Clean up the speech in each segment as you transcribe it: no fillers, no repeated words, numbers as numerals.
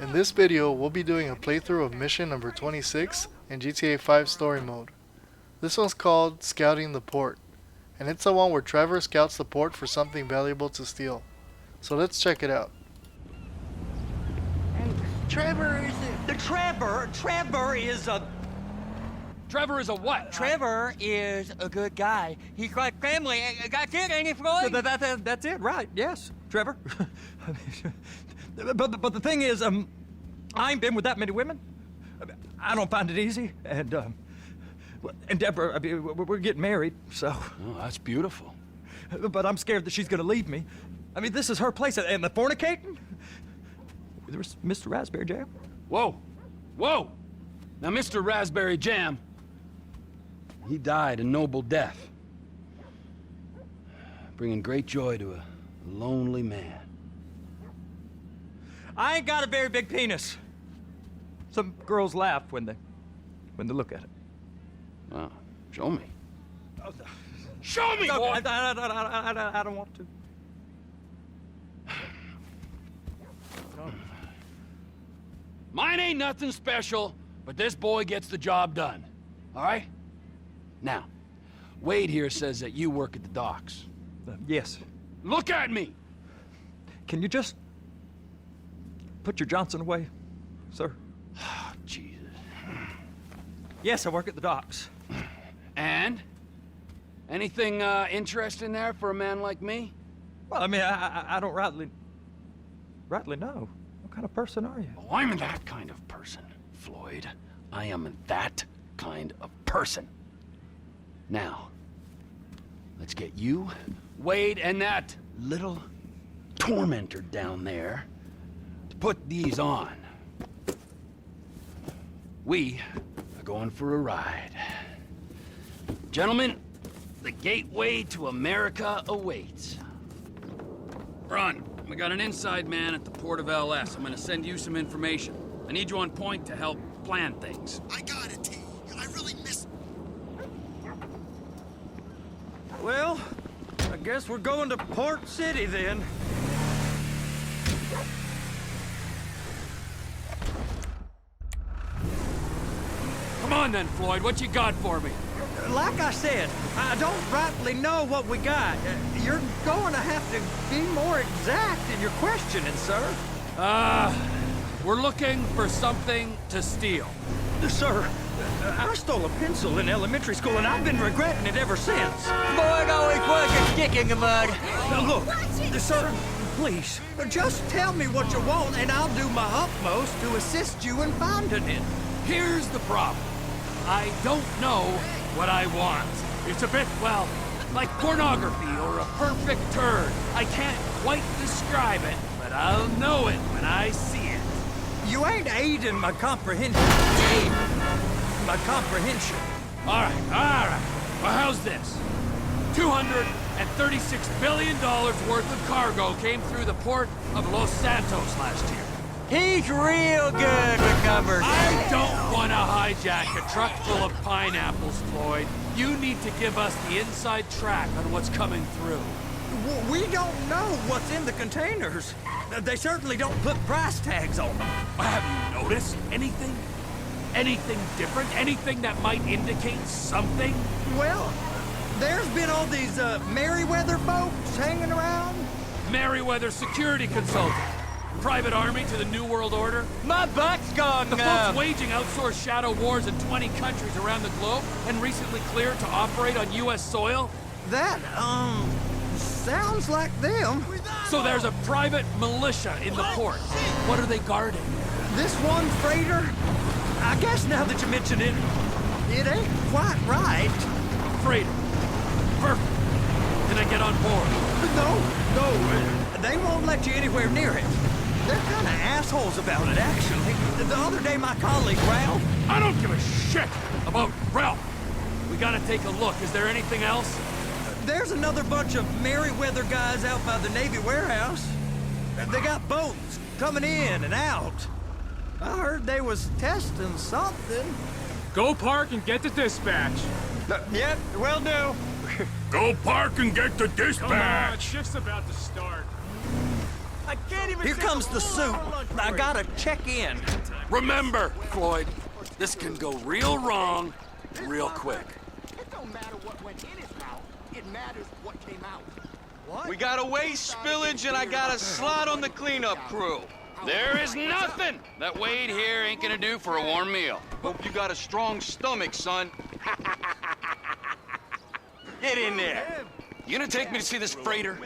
In this video, we'll be doing a playthrough of mission number 26 in GTA 5 story mode. This one's called Scouting the Port, and it's the one where Trevor scouts the port for something valuable to steal. So let's check it out. Trevor is a what? Trevor is a good guy. He's like family. That's it, ain't it, Floyd? That's it, right? Yes, Trevor. but the thing is, I ain't been with that many women. I don't find it easy, and Deborah, I mean, we're getting married, so. Oh, that's beautiful. But I'm scared that she's gonna leave me. I mean, this is her place, and the fornicating. There's Mr. Raspberry Jam. Whoa, whoa! Now, Mr. Raspberry Jam, he died a noble death, bringing great joy to a lonely man. I ain't got a very big penis. Some girls laugh when they look at it. Wow, show me. Oh, Show me, no, boy! I don't want to. Mine ain't nothing special, but this boy gets the job done. All right? Now, Wade here says that you work at the docks. Yes. Look at me! Can you just put your Johnson away, sir? Oh, Jesus. Yes, I work at the docks. And? Anything interesting there for a man like me? Well, I mean, I don't rightly know. What kind of person are you? Oh, I'm that kind of person, Floyd. I am that kind of person. Now, let's get you, Wade, and that little tormentor down there to put these on. We are going for a ride. Gentlemen, the gateway to America awaits. Run. We got an inside man at the port of LS. I'm gonna send you some information. I need you on point to help plan things. I got it, T. I really miss... Well, I guess we're going to Port City then. Come on then, Floyd. What you got for me? Like I said, I don't rightly know what we got. You're going to have to be more exact in your questioning, sir. We're looking for something to steal. Sir, I stole a pencil in elementary school, and I've been regretting it ever since. Boy, it always was a stick in the mud. Now look, sir, please, just tell me what you want, and I'll do my utmost to assist you in finding it. Here's the problem. I don't know what I want. It's a bit, well, like pornography or a perfect turd. I can't quite describe it, but I'll know it when I see it. You ain't aiding my comprehension. My comprehension. All right. Well, how's this? $236 billion worth of cargo came through the port of Los Santos last year. He's real good with numbers. I don't want to hijack a truck full of pineapples, Floyd. You need to give us the inside track on what's coming through. We don't know what's in the containers. They certainly don't put price tags on them. Have you noticed anything? Anything different? Anything that might indicate something? Well, there's been all these Merryweather folks hanging around. Merryweather Security Consulting. Private army to the New World Order. My butt's gone The numb. folks waging outsourced shadow wars in 20 countries around the globe and recently cleared to operate on U.S. soil. That, sounds like them. So there's a private militia in the port. What are they guarding? This one freighter, I guess now that you mention it, it ain't quite right. Freighter. Perfect. Can I get on board? No, they won't let you anywhere near it. They're kind of assholes about it, actually. The other day, my colleague, Ralph... I don't give a shit about Ralph. We gotta take a look. Is there anything else? There's another bunch of Merryweather guys out by the Navy warehouse. They got boats coming in and out. I heard they was testing something. Go park and get the dispatch. Yep, will do. Go park and get the Come on, dispatch. shift's about to start. I can't even. Here comes the suit. I gotta check in. Remember, Floyd, this can go real wrong real quick. It don't matter what went in his mouth. It matters what came out. We got a waste spillage and I got a slot on the cleanup crew. There is nothing that Wade here ain't gonna do for a warm meal. Hope you got a strong stomach, son. Get in there. You gonna take me to see this freighter?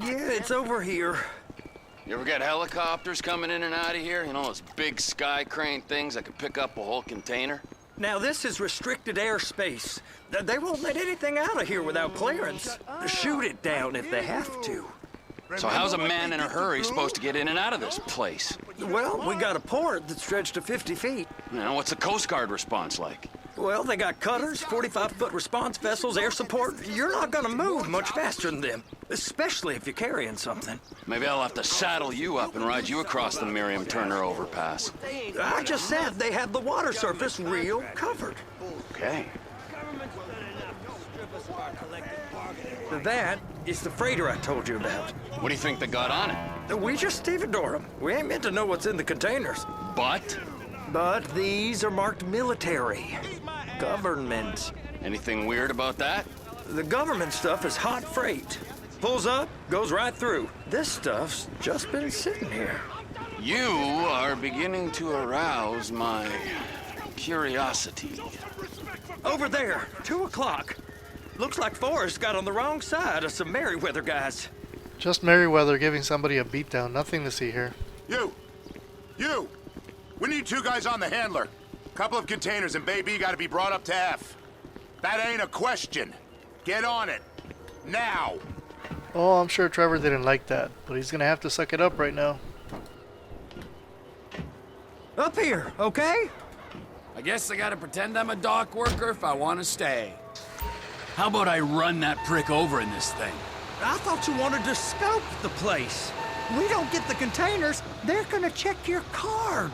Yeah, it's over here. You ever got helicopters coming in and out of here? You know, those big sky crane things that could pick up a whole container? Now, this is restricted airspace. They won't let anything out of here without clearance. Shoot it down if they have to. So how's a man in a hurry supposed to get in and out of this place? Well, we got a port that's stretched to 50 feet. You know, what's the Coast Guard response like? Well, they got cutters, 45-foot response vessels, air support. You're not gonna move much faster than them, especially if you're carrying something. Maybe I'll have to saddle you up and ride you across the Miriam Turner overpass. I just said they had the water surface real covered. Okay. That is the freighter I told you about. What do you think they got on it? We just stevedore them. We ain't meant to know what's in the containers. But? But these are marked military. Government. Anything weird about that? The government stuff is hot freight. Pulls up, goes right through. This stuff's just been sitting here. You are beginning to arouse my curiosity. Over there, 2 o'clock. Looks like Forrest got on the wrong side of some Merryweather guys. Just Merryweather giving somebody a beatdown. Nothing to see here. You! We need 2 guys on the handler. Couple of containers and Baby gotta be brought up to F. That ain't a question. Get on it. Now! Oh, I'm sure Trevor didn't like that, but he's gonna have to suck it up right now. Up here, okay? I guess I gotta pretend I'm a dock worker if I want to stay. How about I run that prick over in this thing? I thought you wanted to scope the place. We don't get the containers, they're gonna check your card.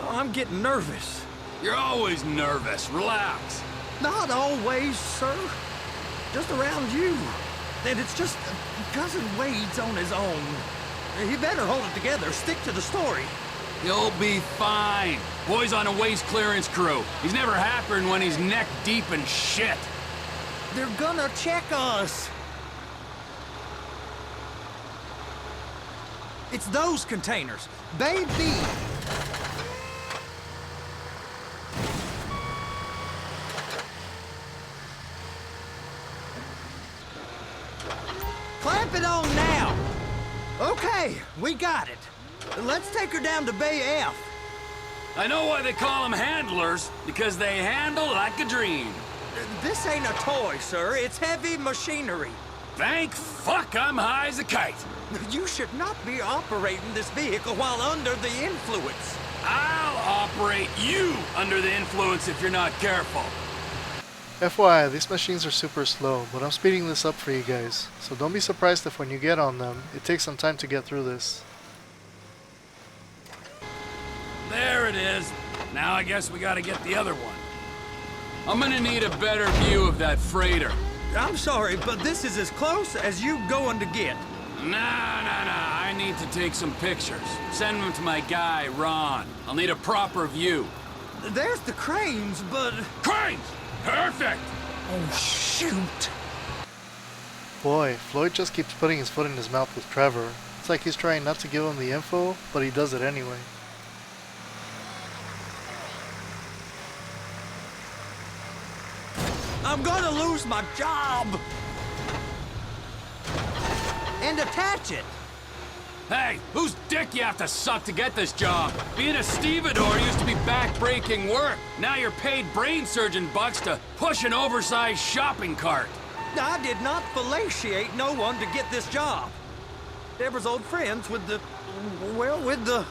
Oh, I'm getting nervous. You're always nervous. Relax. Not always, sir. Just around you. And it's just Cousin Wade's on his own. He better hold it together, stick to the story. You'll be fine. Boy's on a waste clearance crew. He's never happier than when he's neck deep in shit. They're gonna check us. It's those containers. Baby! Clamp it on now. Okay, we got it. Let's take her down to Bay F. I know why they call them handlers, because they handle like a dream. This ain't a toy, sir. It's heavy machinery. Thank fuck I'm high as a kite. You should not be operating this vehicle while under the influence. I'll operate you under the influence if you're not careful. FYI, these machines are super slow, but I'm speeding this up for you guys, so don't be surprised if when you get on them, it takes some time to get through this. There it is. Now I guess we gotta get the other one. I'm gonna need a better view of that freighter. I'm sorry, but this is as close as you going to get. Nah. I need to take some pictures. Send them to my guy, Ron. I'll need a proper view. There's the cranes, but... Cranes! Perfect! Oh, shoot. Boy, Floyd just keeps putting his foot in his mouth with Trevor. It's like he's trying not to give him the info, but he does it anyway. I'm gonna lose my job! And attach it! Hey, whose dick you have to suck to get this job? Being a stevedore used to be back-breaking work. Now you're paid brain surgeon bucks to push an oversized shopping cart. I did not fellatiate no one to get this job. Deborah's old friends with the... well, with the...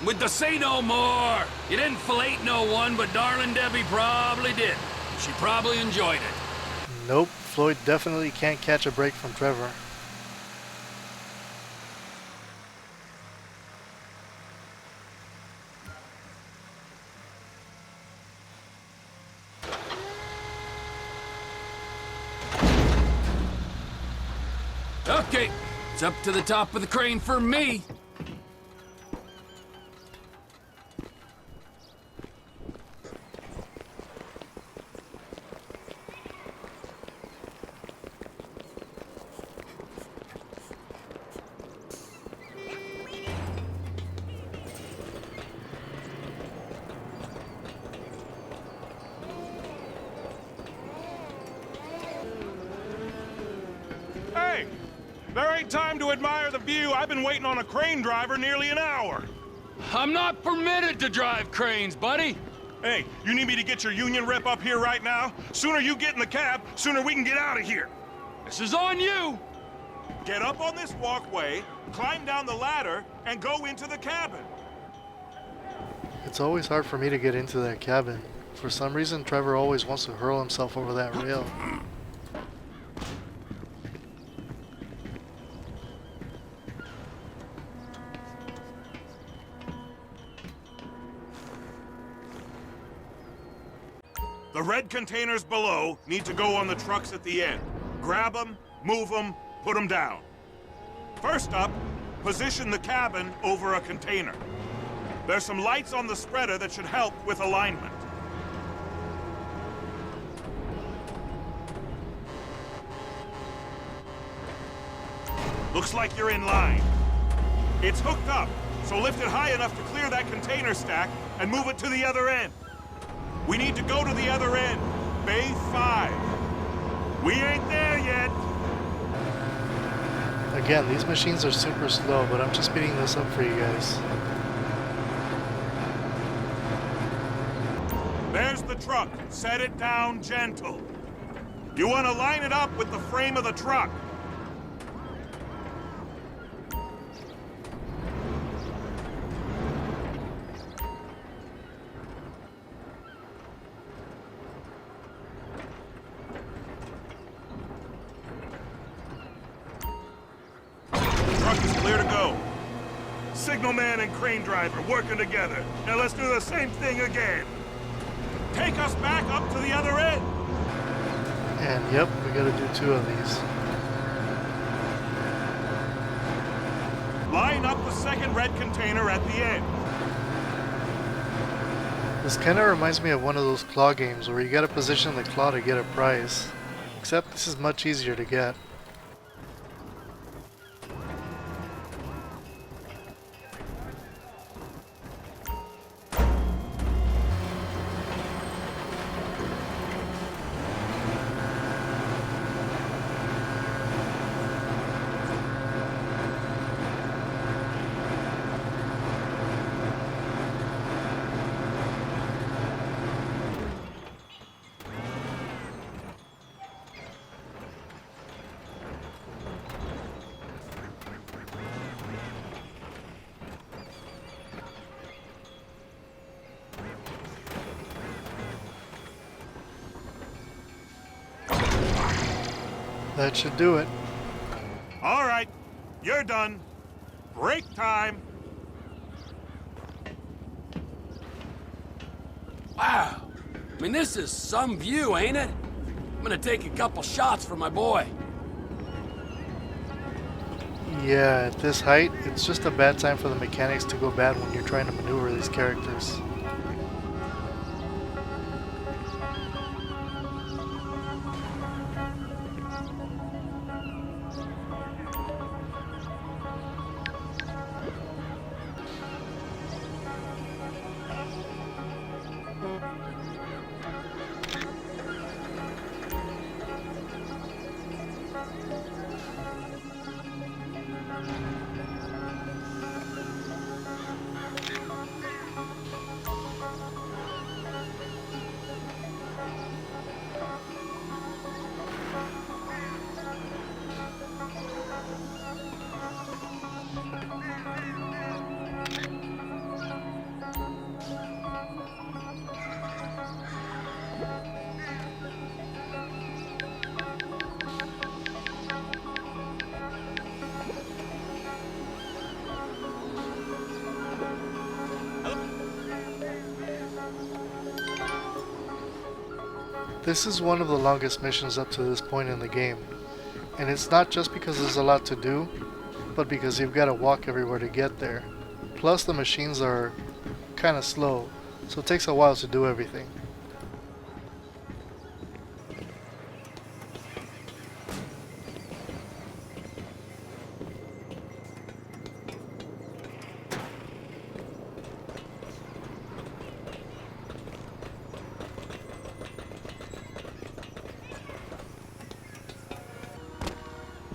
With the say no more. You didn't fillet no one, but darling Debbie probably did. She probably enjoyed it. Nope, Floyd definitely can't catch a break from Trevor. Okay, It's up to the top of the crane for me. Hey! There ain't time to admire the view. I've been waiting on a crane driver nearly an hour. I'm not permitted to drive cranes, buddy. Hey, you need me to get your union rep up here right now? Sooner you get in the cab, sooner we can get out of here. This is on you. Get up on this walkway, climb down the ladder, and go into the cabin. It's always hard for me to get into that cabin. For some reason, Trevor always wants to hurl himself over that rail. The red containers below need to go on the trucks at the end. Grab them, move them, put them down. First up, position the cabin over a container. There's some lights on the spreader that should help with alignment. Looks like you're in line. It's hooked up, so lift it high enough to clear that container stack and move it to the other end. We need to go to the other end, Bay 5. We ain't there yet. Again, these machines are super slow, but I'm just speeding this up for you guys. There's the truck. Set it down gentle. You want to line it up with the frame of the truck. Truck is clear to go. Signalman and crane driver working together. Now let's do the same thing again. Take us back up to the other end. And yep, we gotta do 2 of these. Line up the second red container at the end. This kinda reminds me of one of those claw games where you gotta position the claw to get a prize. Except this is much easier to get. That should do it. All right, you're done. Break time. Wow. I mean, this is some view, ain't it? I'm gonna take a couple shots for my boy. Yeah, at this height, it's just a bad time for the mechanics to go bad when you're trying to maneuver these characters. This is one of the longest missions up to this point in the game, and it's not just because there's a lot to do, but because you've got to walk everywhere to get there. Plus the machines are kind of slow, so it takes a while to do everything.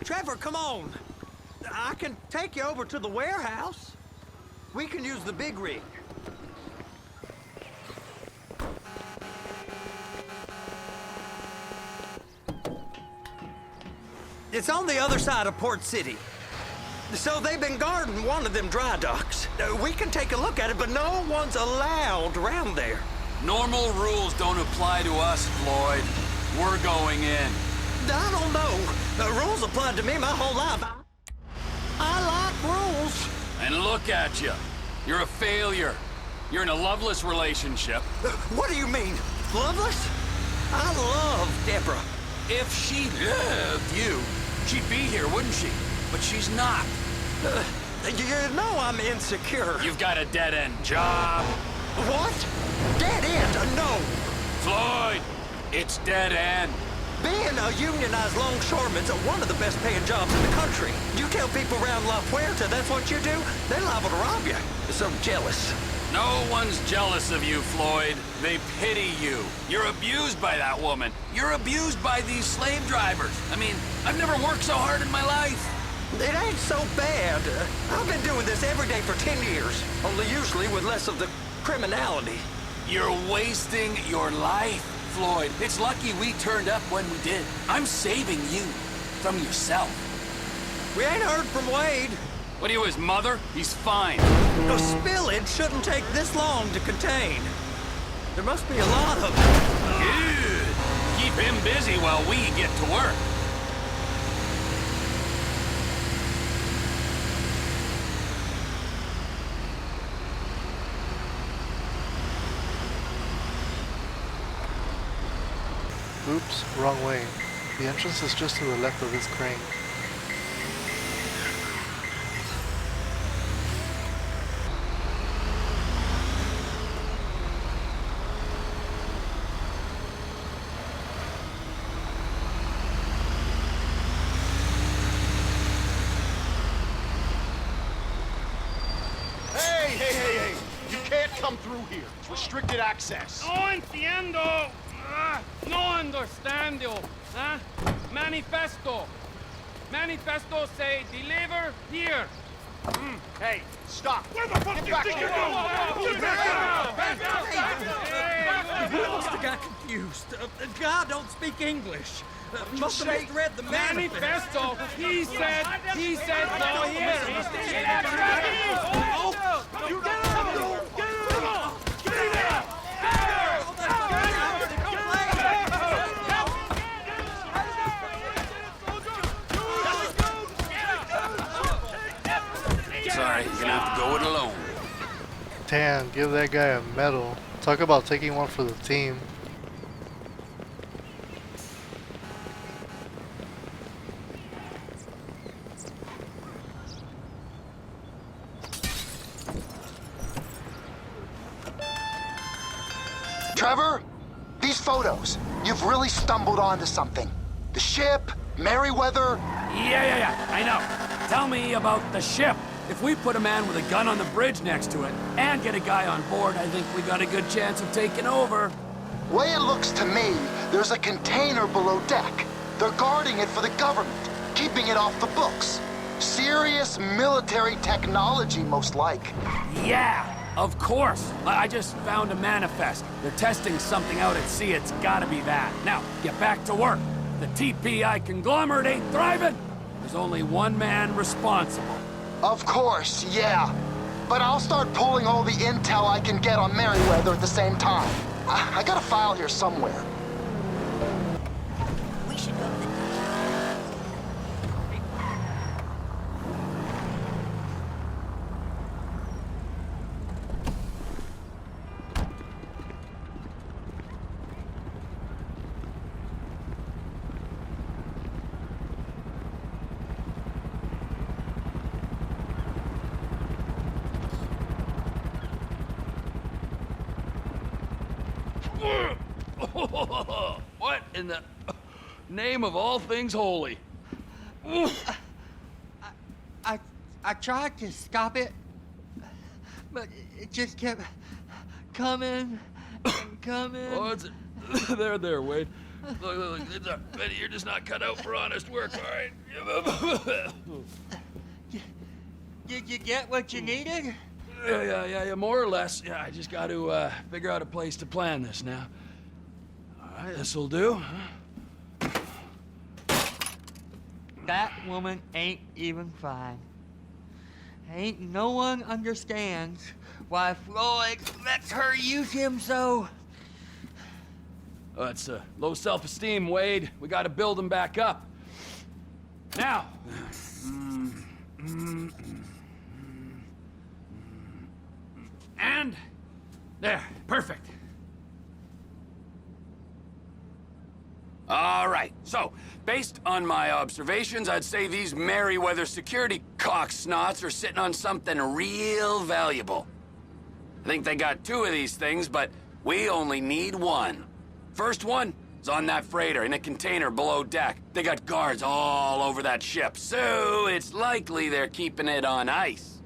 Trevor, come on. I can take you over to the warehouse. We can use the big rig. It's on the other side of Port City. So they've been guarding one of them dry docks. We can take a look at it, but no one's allowed around there. Normal rules don't apply to us, Floyd. We're going in. I don't know. The rules applied to me my whole life. I like rules. And look at you. You're a failure. You're in a loveless relationship. What do you mean? Loveless? I love Deborah. If she loved you, she'd be here, wouldn't she? But she's not. You know I'm insecure. You've got a dead-end job. What? Dead end? No. Floyd, it's dead end. Being a unionized longshoreman's one of the best paying jobs in the country. You tell people around La Puerta that's what you do, they're liable to rob you. They're so jealous. No one's jealous of you, Floyd. They pity you. You're abused by that woman. You're abused by these slave drivers. I mean, I've never worked so hard in my life. It ain't so bad. I've been doing this every day for 10 years, only usually with less of the criminality. You're wasting your life, Floyd. It's lucky we turned up when we did. I'm saving you from yourself. We ain't heard from Wade. What are you, his mother? He's fine. A spillage shouldn't take this long to contain. There must be a lot of it. Good. Keep him busy while we get to work. Oops, wrong way. The entrance is just to the left of this crane. Hey! You can't come through here. It's restricted access. No entiendo. No understando. Huh? Manifesto. Manifesto say deliver here. Hey, stop. Where the fuck do you think you're going? I must have got confused. God don't speak English. Must have misread the manifesto. Manifesto. He said go here. You get out! Get out! Sorry, you're gonna have to go it alone. Damn, give that guy a medal. Talk about taking one for the team. Trevor, these photos. You've really stumbled onto something. The ship, Merryweather. Yeah, I know. Tell me about the ship. If we put a man with a gun on the bridge next to it and get a guy on board, I think we got a good chance of taking over. Way it looks to me, there's a container below deck. They're guarding it for the government, keeping it off the books. Serious military technology, most like. Yeah, of course. I just found a manifest. They're testing something out at sea. It's gotta be that. Now, get back to work. The TPI conglomerate ain't thriving. There's only one man responsible. Of course, yeah. But I'll start pulling all the intel I can get on Merryweather at the same time. I got a file here somewhere. We should go to the... What in the name of all things holy? I tried to stop it, but it just kept coming and coming. Oh, it's there, Wade. Look, Benny, you're just not cut out for honest work, all right? Did you get what you needed? Yeah, more or less. Yeah, I just got to figure out a place to plan this now. All right, this'll do. That woman ain't even fine. Ain't no one understands why Floyd lets her use him so. Oh, it's low self-esteem, Wade. We got to build him back up. Now. And there, perfect. All right, so based on my observations, I'd say these Merryweather security cocksnots are sitting on something real valuable. I think they got 2 of these things, but we only need 1. First one is on that freighter in a container below deck. They got guards all over that ship, so it's likely they're keeping it on ice.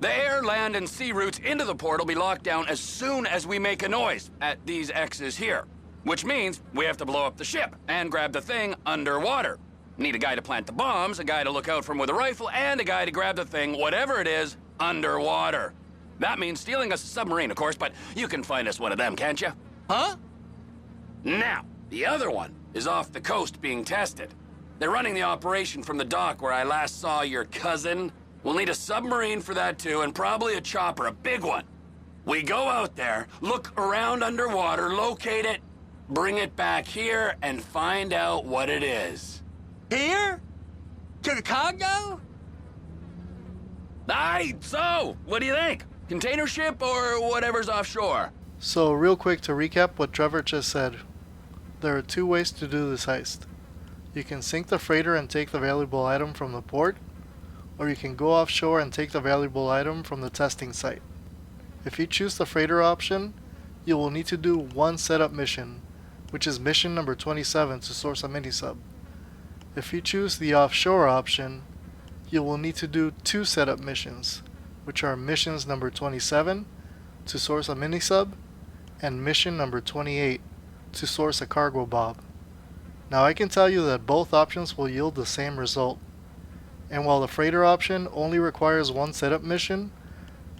The air, land, and sea routes into the port will be locked down as soon as we make a noise at these X's here. Which means we have to blow up the ship and grab the thing underwater. Need a guy to plant the bombs, a guy to look out for him with a rifle, and a guy to grab the thing, whatever it is, underwater. That means stealing us a submarine, of course, but you can find us one of them, can't you? Huh? Now, the other one is off the coast being tested. They're running the operation from the dock where I last saw your cousin. We'll need a submarine for that too, and probably a chopper, a big one. We go out there, look around underwater, locate it, bring it back here, and find out what it is. Here? To the Congo? Aye, so, what do you think? Container ship or whatever's offshore? So real quick to recap what Trevor just said. There are 2 ways to do this heist. You can sink the freighter and take the valuable item from the port, or you can go offshore and take the valuable item from the testing site. If you choose the freighter option, you will need to do 1 setup mission, which is mission number 27 to source a mini-sub. If you choose the offshore option, you will need to do 2 setup missions, which are missions number 27 to source a mini-sub and mission number 28 to source a cargo bob. Now I can tell you that both options will yield the same result. And while the freighter option only requires 1 setup mission,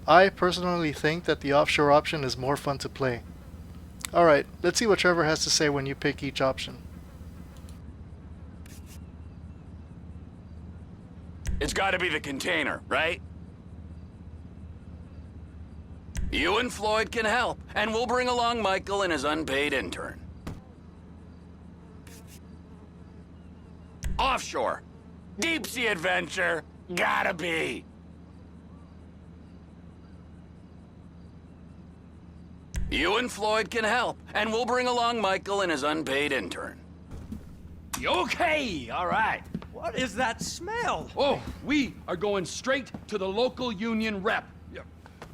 I personally think that the offshore option is more fun to play. Alright, let's see what Trevor has to say when you pick each option. It's gotta be the container, right? You and Floyd can help, and we'll bring along Michael and his unpaid intern. Offshore. Deep sea adventure. Gotta be. You and Floyd can help, and we'll bring along Michael and his unpaid intern. Okay, all right. What is that smell? Oh, we are going straight to the local union rep.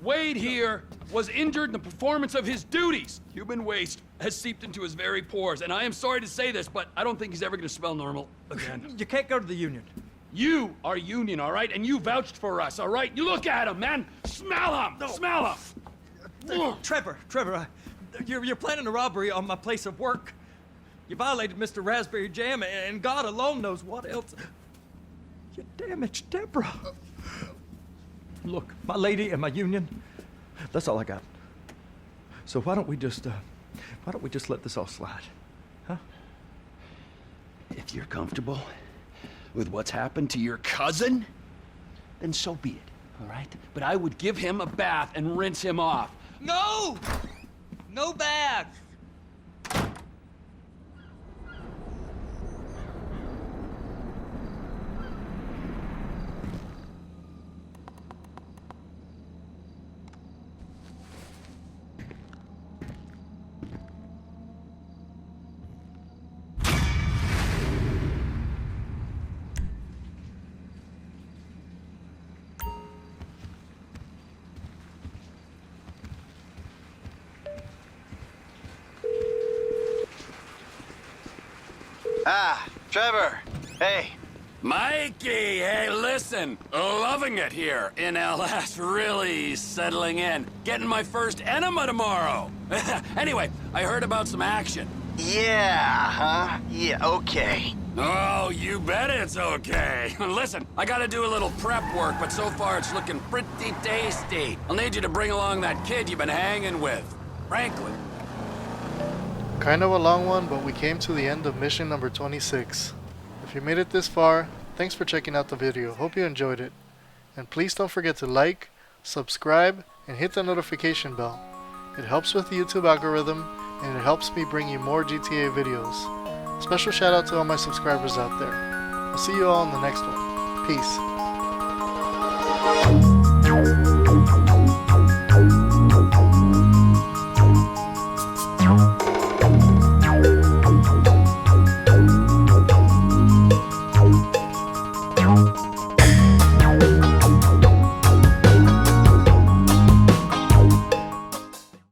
Wade here was injured in the performance of his duties. Human waste has seeped into his very pores, and I am sorry to say this, but I don't think he's ever going to smell normal again. You can't go to the union. You are union, all right? And you vouched for us, all right? You look at him, man. Smell him. No. Smell him. Trevor, you're planning a robbery on my place of work. You violated Mr. Raspberry Jam, and God alone knows what else. You damaged Deborah. Look, my lady and my union, that's all I got. So why don't we just let this all slide, huh? If you're comfortable with what's happened to your cousin, then so be it, all right? But I would give him a bath and rinse him off. No! No bags! Ah, Trevor. Hey. Mikey, hey, listen. Loving it here in LS. Really settling in. Getting my first enema tomorrow. Anyway, I heard about some action. Yeah, huh? Yeah, okay. Oh, you bet it's okay. Listen, I gotta do a little prep work, but so far it's looking pretty tasty. I'll need you to bring along that kid you've been hanging with. Franklin. Kind of a long one, but we came to the end of mission number 26. If you made it this far, thanks for checking out the video. Hope you enjoyed it. And please don't forget to like, subscribe, and hit the notification bell. It helps with the YouTube algorithm, and it helps me bring you more GTA videos. Special shout out to all my subscribers out there. I'll see you all in the next one. Peace.